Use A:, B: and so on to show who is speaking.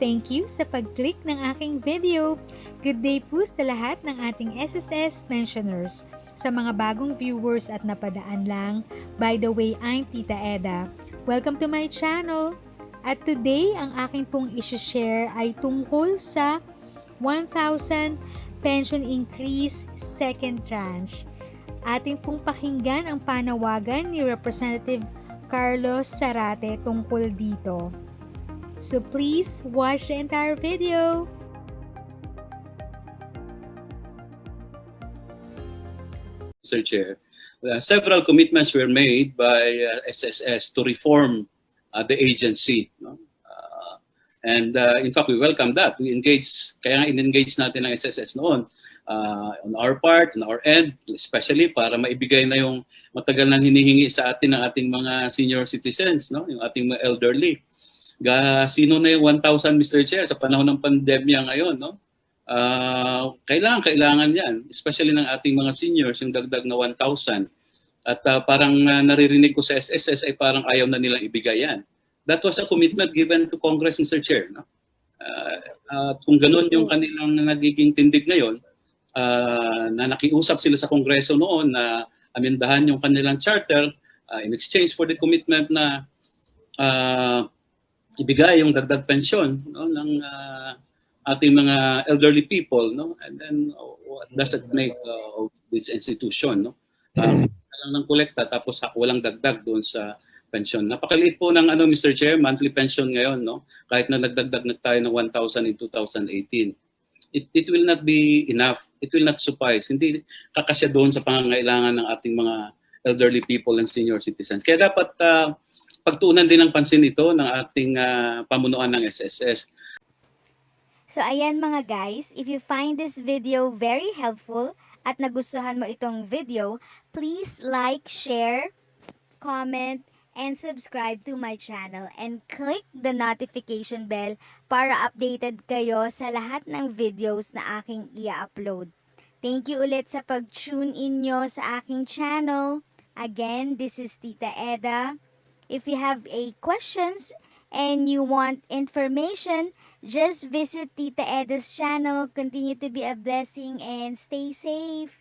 A: Thank you sa pag-click ng aking video. Good day po sa lahat ng ating SSS pensioners. Sa mga bagong viewers at napadaan lang, by the way, I'm Tita Eda. Welcome to my channel. At today, ang aking pong isi-share ay tungkol sa 1,000 pension increase second tranche. Ating pong pakinggan ang panawagan ni Representative Carlos Zarate tungkol dito. So please watch the entire video.
B: Mr. Chair, several commitments were made by SSS to reform the agency. No? And in fact, we welcome that. We engage, kaya nga in-engage natin ang SSS noon on our part, on our end, especially para maibigay na yung matagal nang hinihingi sa atin ng ating mga senior citizens, no? Yung ating mga elderly. Sino na yung 1,000, Mr. Chair, sa panahon ng pandemya ngayon, no? Kailangan yan, especially ng ating mga seniors, yung dagdag na 1,000. At parang naririnig ko sa SSS ay parang ayaw na nilang ibigay yan. That was a commitment given to Congress, Mr. Chair. No? Kung ganun yung kanilang nagiging tindig ngayon, na nakiusap sila sa Kongreso noon na amendahan yung kanilang charter in exchange for the commitment na ibigay yung dagdag pensyon, no, ng ating mga elderly people, no? And then what does it make of this institution, no? Lang ng kolekta tapos walang dagdag doon sa pensyon. Napakaliit po ng Mr. Chair, monthly pension ngayon, no? Kahit na nagdagdag na tayo ng 1,000 in 2018. It will not be enough. It will not suffice. Hindi kakasya doon sa pangangailangan ng ating mga elderly people and senior citizens. Kaya dapat pagtuunan din ng pansin ito ng ating pamunuan ng SSS.
C: So ayan mga guys, if you find this video very helpful at nagustuhan mo itong video, please like, share, comment, and subscribe to my channel and click the notification bell para updated kayo sa lahat ng videos na aking i-upload. Thank you ulit sa pag-tune in nyo sa aking channel. Again, this is Tita Eda. If you have questions and you want information, just visit Tita Eda's channel. Continue to be a blessing and stay safe.